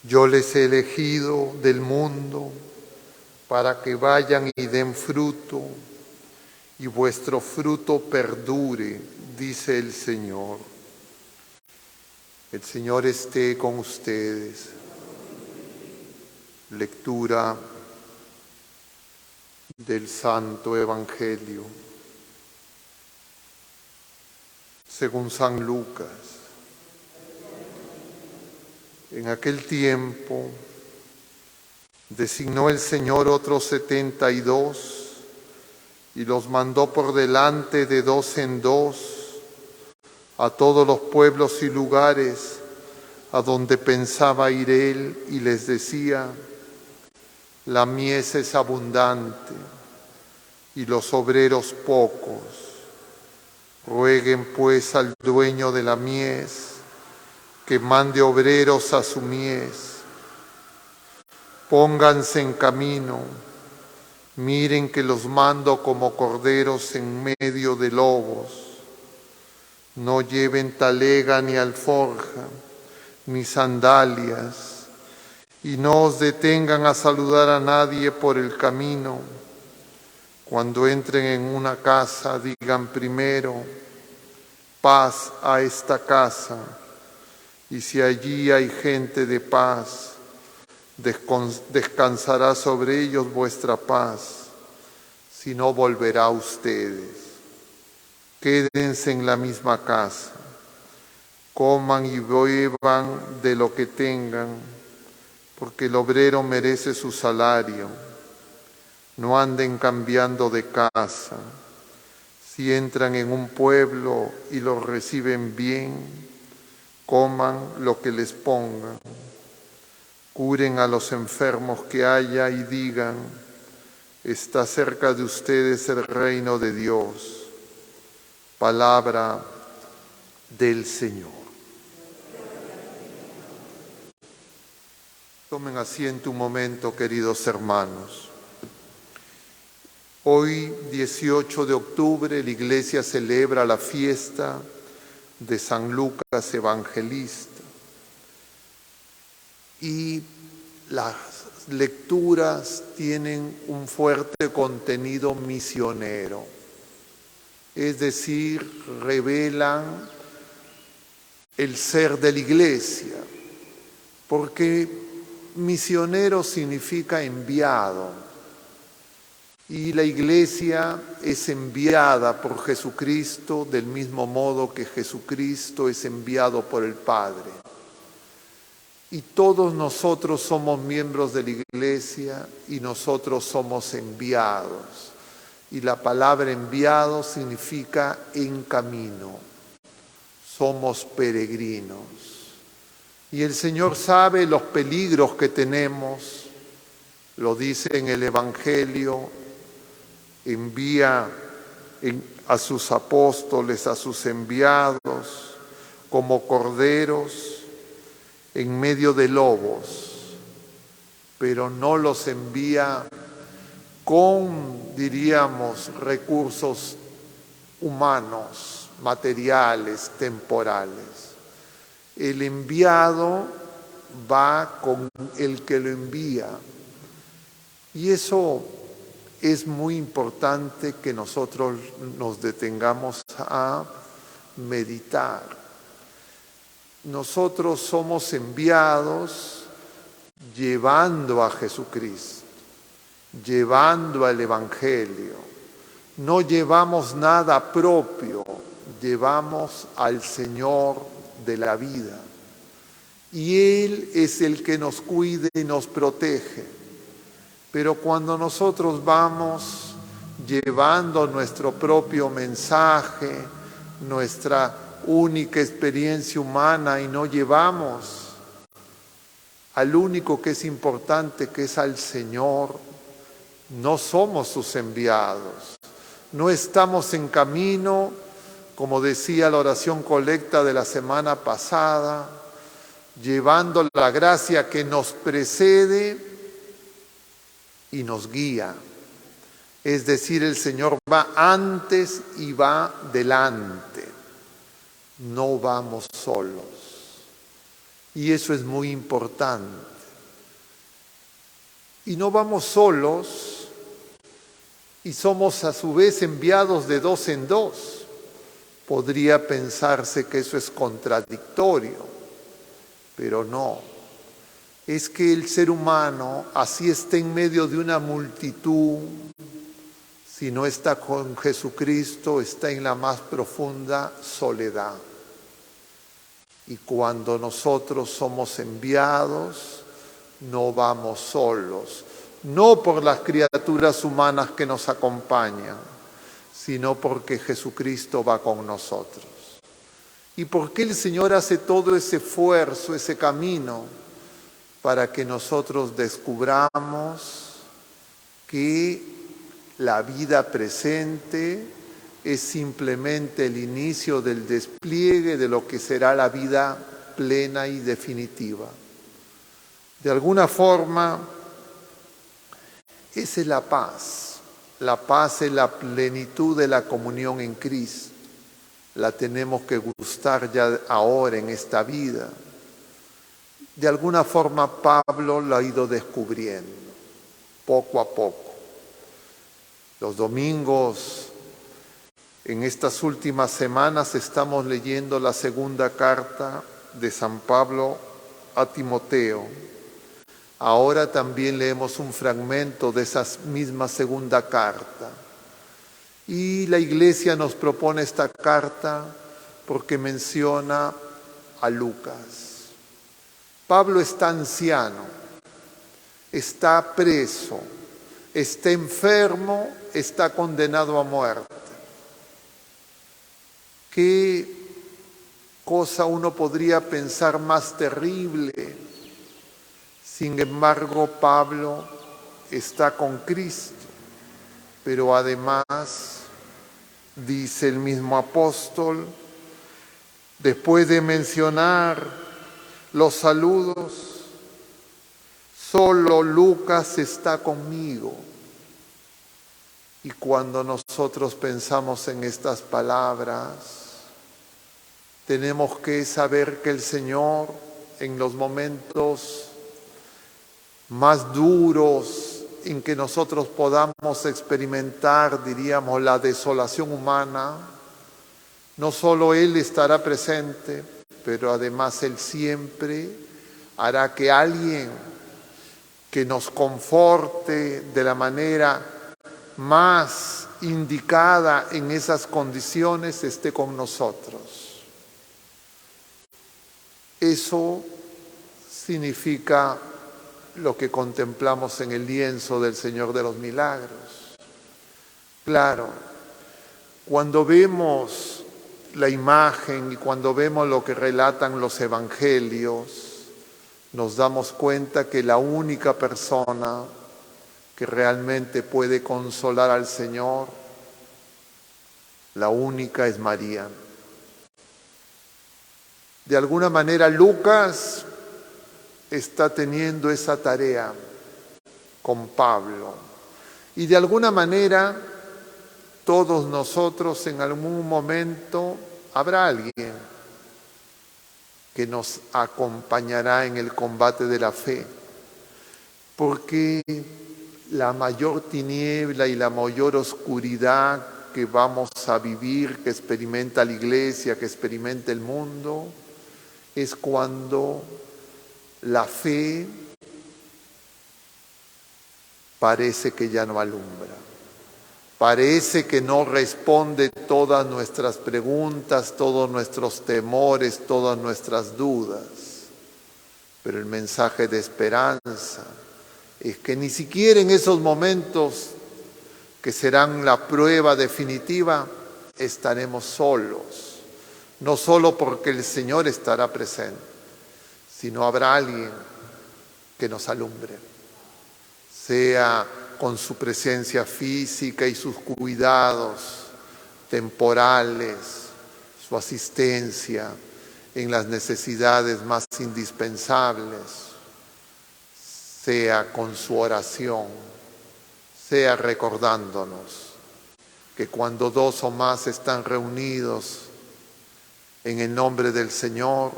Yo les he elegido del mundo para que vayan y den fruto, y vuestro fruto perdure, dice el Señor. El Señor esté con ustedes. Lectura del Santo Evangelio según San Lucas. En aquel tiempo designó el Señor otros 72 y los mandó por delante de 2 en 2 a todos los pueblos y lugares a donde pensaba ir él, y les decía: la mies es abundante y los obreros pocos. Rueguen pues al dueño de la mies que mande obreros a su mies. Pónganse en camino, miren que los mando como corderos en medio de lobos. No lleven talega ni alforja, ni sandalias, y no os detengan a saludar a nadie por el camino. Cuando entren en una casa, digan primero: paz a esta casa. Y si allí hay gente de paz, descansará sobre ellos vuestra paz, si no volverá a ustedes. Quédense en la misma casa, coman y beban de lo que tengan, porque el obrero merece su salario. No anden cambiando de casa. Si entran en un pueblo y los reciben bien, coman lo que les pongan. Curen a los enfermos que haya y digan: está cerca de ustedes el reino de Dios. Palabra del Señor. Tomen asiento un momento, queridos hermanos. Hoy, 18 de octubre, la Iglesia celebra la fiesta de San Lucas Evangelista. Y las lecturas tienen un fuerte contenido misionero. Es decir, revelan el ser de la Iglesia, porque misionero significa enviado, y la Iglesia es enviada por Jesucristo del mismo modo que Jesucristo es enviado por el Padre. Y todos nosotros somos miembros de la Iglesia y nosotros somos enviados. Y la palabra enviado significa en camino. Somos peregrinos. Y el Señor sabe los peligros que tenemos. Lo dice en el Evangelio. Envía a sus apóstoles, a sus enviados, como corderos en medio de lobos. Pero no los envía con, diríamos, recursos humanos, materiales, temporales. El enviado va con el que lo envía. Y eso es muy importante que nosotros nos detengamos a meditar. Nosotros somos enviados llevando a Jesucristo, llevando al Evangelio. No llevamos nada propio, llevamos al Señor de la vida. Y Él es el que nos cuida y nos protege. Pero cuando nosotros vamos llevando nuestro propio mensaje, nuestra única experiencia humana, y no llevamos al único que es importante, que es al Señor, no somos sus enviados. No estamos en camino, como decía la oración colecta de la semana pasada, llevando la gracia que nos precede y nos guía. Es decir, el Señor va antes y va delante. No vamos solos. Y eso es muy importante. Y no vamos solos, y somos a su vez enviados de dos en dos. Podría pensarse que eso es contradictorio, pero no. Es que el ser humano, así esté en medio de una multitud, si no está con Jesucristo, está en la más profunda soledad. Y cuando nosotros somos enviados, no vamos solos, no por las criaturas humanas que nos acompañan, sino porque Jesucristo va con nosotros. ¿Y por qué el Señor hace todo ese esfuerzo, ese camino? Para que nosotros descubramos que la vida presente es simplemente el inicio del despliegue de lo que será la vida plena y definitiva. De alguna forma, esa es la paz. La paz es la plenitud de la comunión en Cristo. La tenemos que gustar ya ahora en esta vida. De alguna forma Pablo lo ha ido descubriendo, poco a poco. Los domingos, en estas últimas semanas, estamos leyendo la segunda carta de San Pablo a Timoteo. Ahora también leemos un fragmento de esa misma segunda carta. Y la Iglesia nos propone esta carta porque menciona a Lucas. Pablo está anciano, está preso, está enfermo, está condenado a muerte. ¿Qué cosa uno podría pensar más terrible? Sin embargo, Pablo está con Cristo, pero además, dice el mismo apóstol, después de mencionar los saludos, solo Lucas está conmigo. Y cuando nosotros pensamos en estas palabras, tenemos que saber que el Señor, en los momentos más duros en que nosotros podamos experimentar, diríamos, la desolación humana, no solo Él estará presente, pero además Él siempre hará que alguien que nos conforte de la manera más indicada en esas condiciones esté con nosotros. Eso significa lo que contemplamos en el lienzo del Señor de los Milagros. Claro, cuando vemos la imagen y cuando vemos lo que relatan los evangelios, nos damos cuenta que la única persona que realmente puede consolar al Señor, la única es María. De alguna manera Lucas está teniendo esa tarea con Pablo y de alguna manera todos nosotros en algún momento habrá alguien que nos acompañará en el combate de la fe, porque la mayor tiniebla y la mayor oscuridad que vamos a vivir, que experimenta la Iglesia, que experimenta el mundo, es cuando la fe parece que ya no alumbra. Parece que no responde todas nuestras preguntas, todos nuestros temores, todas nuestras dudas. Pero el mensaje de esperanza es que ni siquiera en esos momentos que serán la prueba definitiva estaremos solos. No solo porque el Señor estará presente, sino habrá alguien que nos alumbre, sea con su presencia física y sus cuidados temporales, su asistencia en las necesidades más indispensables, sea con su oración, sea recordándonos que cuando dos o más están reunidos en el nombre del Señor,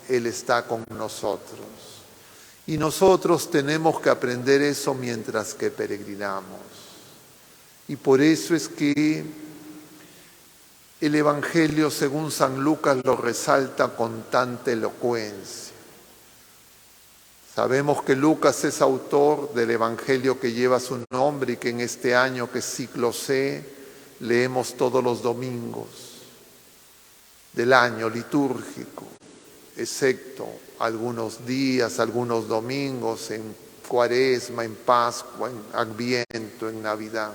Él está con nosotros. Y nosotros tenemos que aprender eso mientras que peregrinamos. Y por eso es que el Evangelio según San Lucas lo resalta con tanta elocuencia. Sabemos que Lucas es autor del Evangelio que lleva su nombre y que en este año, que es ciclo C, leemos todos los domingos del año litúrgico, excepto algunos días, algunos domingos en Cuaresma, en Pascua, en Adviento, en Navidad.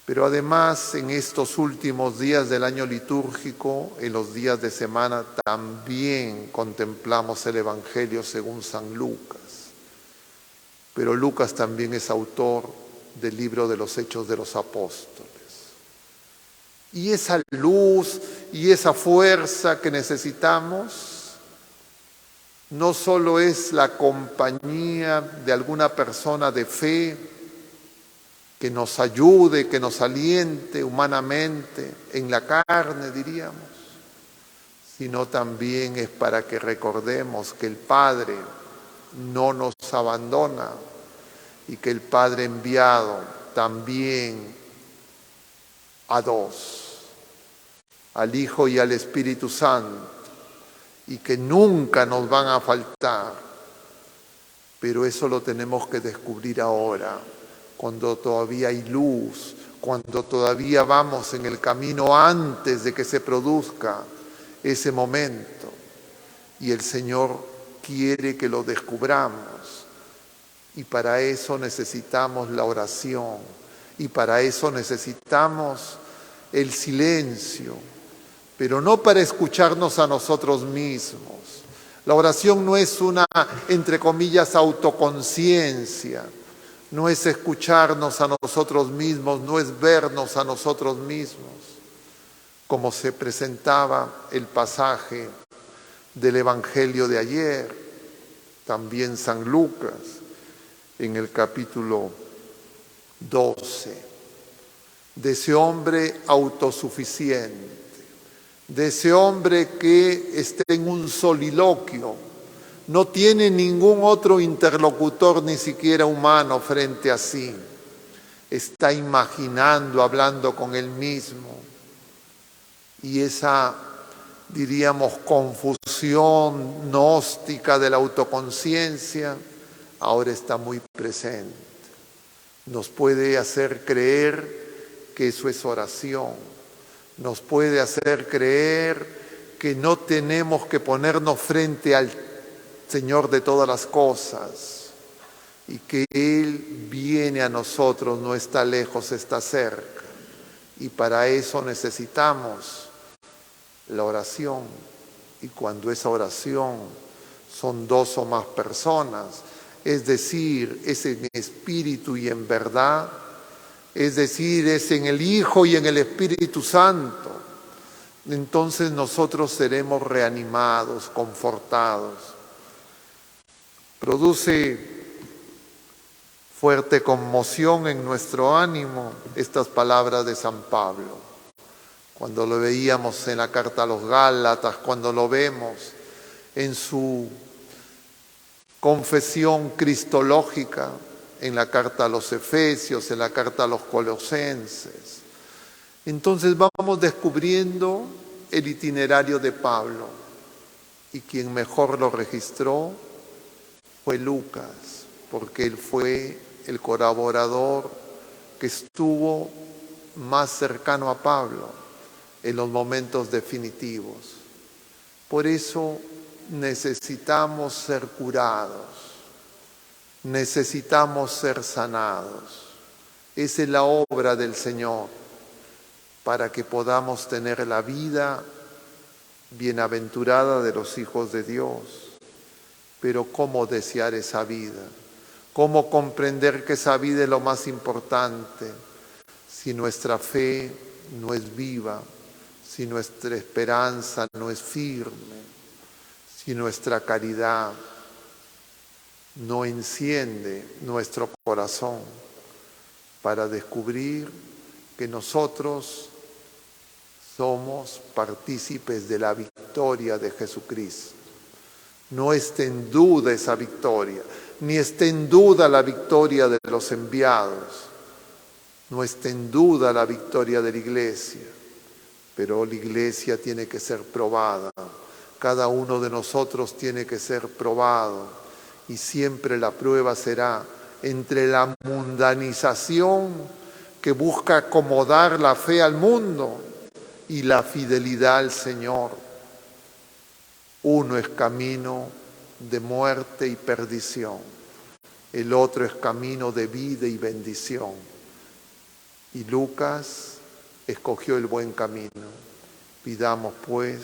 Pero además en estos últimos días del año litúrgico, en los días de semana, también contemplamos el Evangelio según San Lucas. Pero Lucas también es autor del libro de los Hechos de los Apóstoles. Y esa luz y esa fuerza que necesitamos no solo es la compañía de alguna persona de fe que nos ayude, que nos aliente humanamente, en la carne diríamos, sino también es para que recordemos que el Padre no nos abandona y que el Padre enviado también a dos, al Hijo y al Espíritu Santo, y que nunca nos van a faltar, pero eso lo tenemos que descubrir ahora, cuando todavía hay luz, cuando todavía vamos en el camino antes de que se produzca ese momento. Y el Señor quiere que lo descubramos. Y para eso necesitamos la oración. Y para eso necesitamos el silencio. Pero no para escucharnos a nosotros mismos. La oración no es una, entre comillas, autoconciencia. No es escucharnos a nosotros mismos, no es vernos a nosotros mismos, como se presentaba el pasaje del Evangelio de ayer, también San Lucas, en el capítulo 12, de ese hombre autosuficiente, de ese hombre que está en un soliloquio, no tiene ningún otro interlocutor, ni siquiera humano, frente a sí. Está imaginando, hablando con él mismo. Y esa, diríamos, confusión gnóstica de la autoconciencia, ahora está muy presente. Nos puede hacer creer que eso es oración. Nos puede hacer creer que no tenemos que ponernos frente al Señor de todas las cosas, y que Él viene a nosotros, no está lejos, está cerca. Y para eso necesitamos la oración. Y cuando esa oración son dos o más personas, es decir, es en espíritu y en verdad, es decir, es en el Hijo y en el Espíritu Santo, entonces nosotros seremos reanimados, confortados. Produce fuerte conmoción en nuestro ánimo estas palabras de San Pablo. Cuando lo veíamos en la carta a los Gálatas, cuando lo vemos en su confesión cristológica, en la carta a los Efesios, en la carta a los Colosenses. Entonces vamos descubriendo el itinerario de Pablo, y quien mejor lo registró fue Lucas, porque él fue el colaborador que estuvo más cercano a Pablo en los momentos definitivos. Por eso necesitamos ser curados, necesitamos ser sanados. Esa es la obra del Señor, para que podamos tener la vida bienaventurada de los hijos de Dios. Pero ¿cómo desear esa vida? ¿Cómo comprender que esa vida es lo más importante si nuestra fe no es viva, si nuestra esperanza no es firme, si nuestra caridad no enciende nuestro corazón para descubrir que nosotros somos partícipes de la victoria de Jesucristo. No esté en duda esa victoria, ni esté en duda la victoria de los enviados, no esté en duda la victoria de la iglesia, pero la iglesia tiene que ser probada, cada uno de nosotros tiene que ser probado, y siempre la prueba será entre la mundanización que busca acomodar la fe al mundo y la fidelidad al Señor. Uno es camino de muerte y perdición, el otro es camino de vida y bendición. Y Lucas escogió el buen camino. Pidamos pues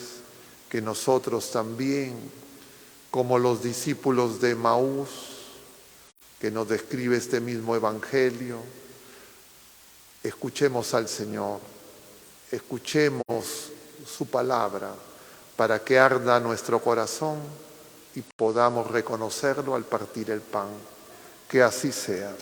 que nosotros también, como los discípulos de Emaús, que nos describe este mismo Evangelio, escuchemos al Señor, escuchemos su palabra, para que arda nuestro corazón y podamos reconocerlo al partir el pan. Que así sea.